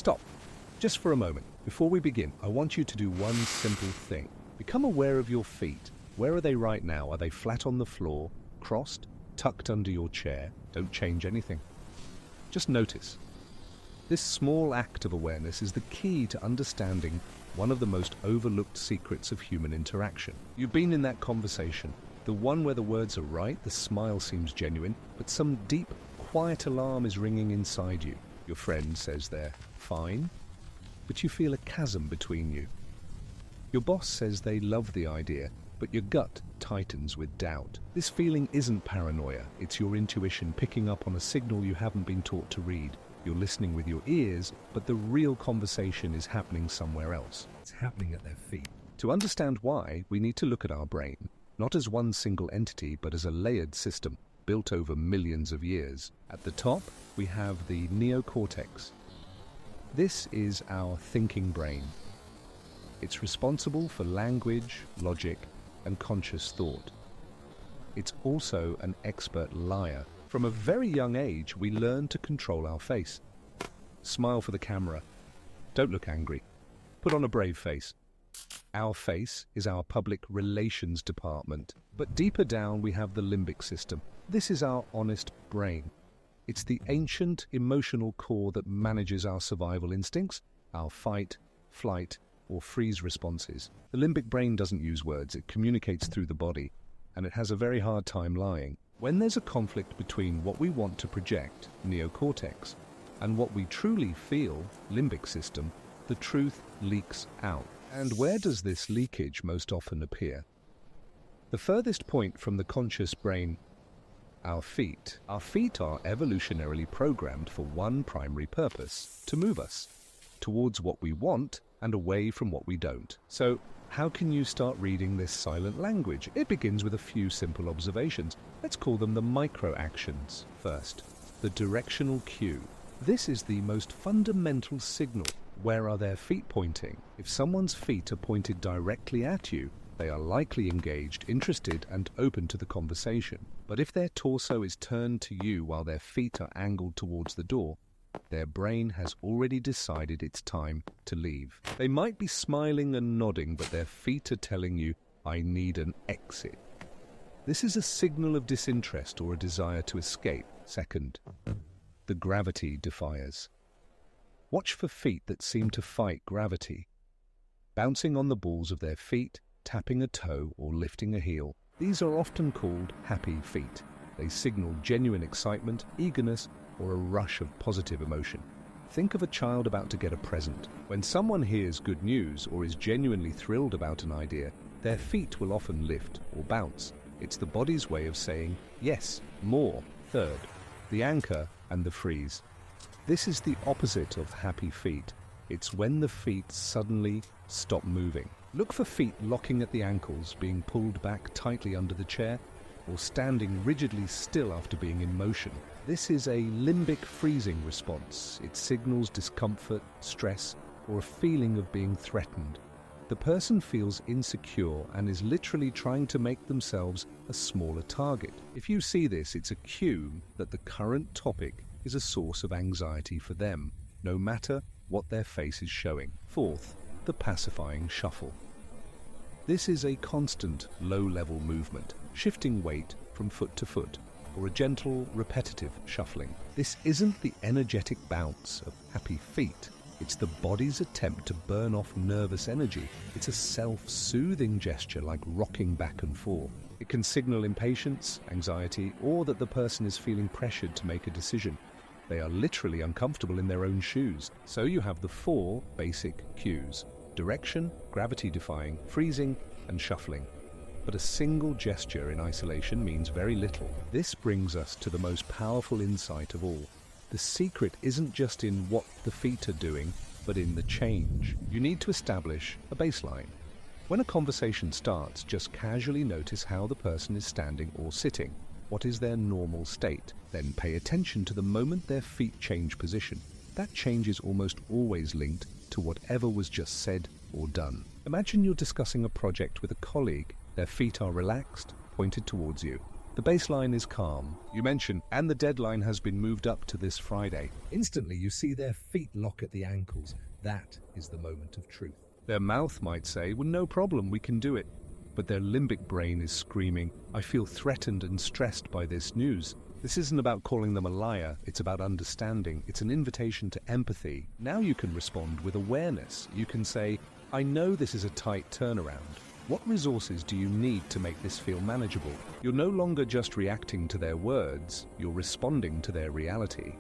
Stop. Just for a moment. Before we begin, I want you to do one simple thing. Become aware of your feet. Where are they right now? Are they flat on the floor, crossed, tucked under your chair? Don't change anything. Just notice. This small act of awareness is the key to understanding one of the most overlooked secrets of human interaction. You've been in that conversation, the one where the words are right, the smile seems genuine, but some deep, quiet alarm is ringing inside you. Your friend says they're fine, but you feel a chasm between you. Your boss says they love the idea, but your gut tightens with doubt. This feeling isn't paranoia, it's your intuition picking up on a signal you haven't been taught to read. You're listening with your ears, but the real conversation is happening somewhere else. It's happening at their feet. To understand why, we need to look at our brain, not as one single entity, but as a layered system built over millions of years. At the top, we have the neocortex. This is our thinking brain. It's responsible for language, logic, and conscious thought. It's also an expert liar. From a very young age, we learn to control our face. Smile for the camera. Don't look angry. Put on a brave face. Our face is our public relations department. But deeper down, we have the limbic system. This is our honest brain. It's the ancient emotional core that manages our survival instincts, our fight, flight, or freeze responses. The limbic brain doesn't use words, it communicates through the body, and it has a very hard time lying. When there's a conflict between what we want to project, neocortex, and what we truly feel, limbic system, the truth leaks out. And where does this leakage most often appear? The furthest point from the conscious brain, our feet. Our feet are evolutionarily programmed for one primary purpose, to move us towards what we want and away from what we don't. So, how can you start reading this silent language? It begins with a few simple observations. Let's call them the micro-actions. First, the directional cue. This is the most fundamental signal. Where are their feet pointing? If someone's feet are pointed directly at you, they are likely engaged, interested, and open to the conversation. But if their torso is turned to you while their feet are angled towards the door, their brain has already decided it's time to leave. They might be smiling and nodding, but their feet are telling you, I need an exit. This is a signal of disinterest or a desire to escape. Second, the gravity defiers. Watch for feet that seem to fight gravity, bouncing on the balls of their feet, tapping a toe or lifting a heel. These are often called happy feet. They signal genuine excitement, eagerness, or a rush of positive emotion. Think of a child about to get a present. When someone hears good news or is genuinely thrilled about an idea, their feet will often lift or bounce. It's the body's way of saying, yes, more. Third, the anchor and the freeze. This is the opposite of happy feet. It's when the feet suddenly stop moving. Look for feet locking at the ankles, being pulled back tightly under the chair, or standing rigidly still after being in motion. This is a limbic freezing response. It signals discomfort, stress, or a feeling of being threatened. The person feels insecure and is literally trying to make themselves a smaller target. If you see this, it's a cue that the current topic is a source of anxiety for them, no matter what their face is showing. Fourth, the pacifying shuffle. This is a constant, low-level movement, shifting weight from foot to foot, or a gentle, repetitive shuffling. This isn't the energetic bounce of happy feet. It's the body's attempt to burn off nervous energy. It's a self-soothing gesture like rocking back and forth. It can signal impatience, anxiety, or that the person is feeling pressured to make a decision. They are literally uncomfortable in their own shoes. So you have the four basic cues: direction, gravity-defying, freezing, and shuffling. But a single gesture in isolation means very little. This brings us to the most powerful insight of all. The secret isn't just in what the feet are doing, but in the change. You need to establish a baseline. When a conversation starts, just casually notice how the person is standing or sitting. What is their normal state? Then pay attention to the moment their feet change position. That change is almost always linked to whatever was just said or done. Imagine you're discussing a project with a colleague. Their feet are relaxed, pointed towards you. The baseline is calm. You mention, and the deadline has been moved up to this Friday. Instantly, you see their feet lock at the ankles. That is the moment of truth. Their mouth might say, well, no problem, we can do it. But their limbic brain is screaming, I feel threatened and stressed by this news. This isn't about calling them a liar, it's about understanding. It's an invitation to empathy. Now you can respond with awareness. You can say, I know this is a tight turnaround. What resources do you need to make this feel manageable? You're no longer just reacting to their words, you're responding to their reality.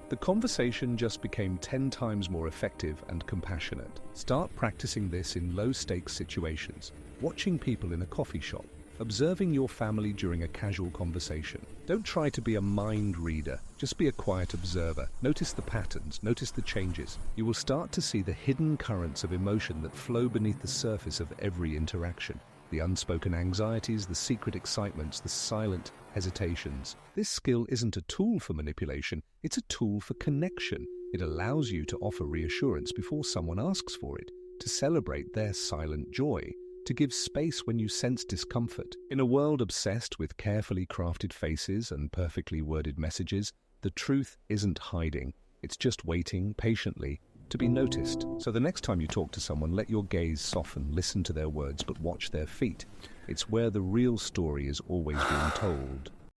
The conversation just became 10 times more effective and compassionate. Start practicing this in low-stakes situations, watching people in a coffee shop, observing your family during a casual conversation. Don't try to be a mind reader, just be a quiet observer. Notice the patterns, notice the changes. You will start to see the hidden currents of emotion that flow beneath the surface of every interaction. The unspoken anxieties, the secret excitements, the silent hesitations. This skill isn't a tool for manipulation, it's a tool for connection. It allows you to offer reassurance before someone asks for it, to celebrate their silent joy, to give space when you sense discomfort. In a world obsessed with carefully crafted faces and perfectly worded messages, the truth isn't hiding. It's just waiting patiently to be noticed. So the next time you talk to someone, let your gaze soften, listen to their words, but watch their feet. It's where the real story is always being told.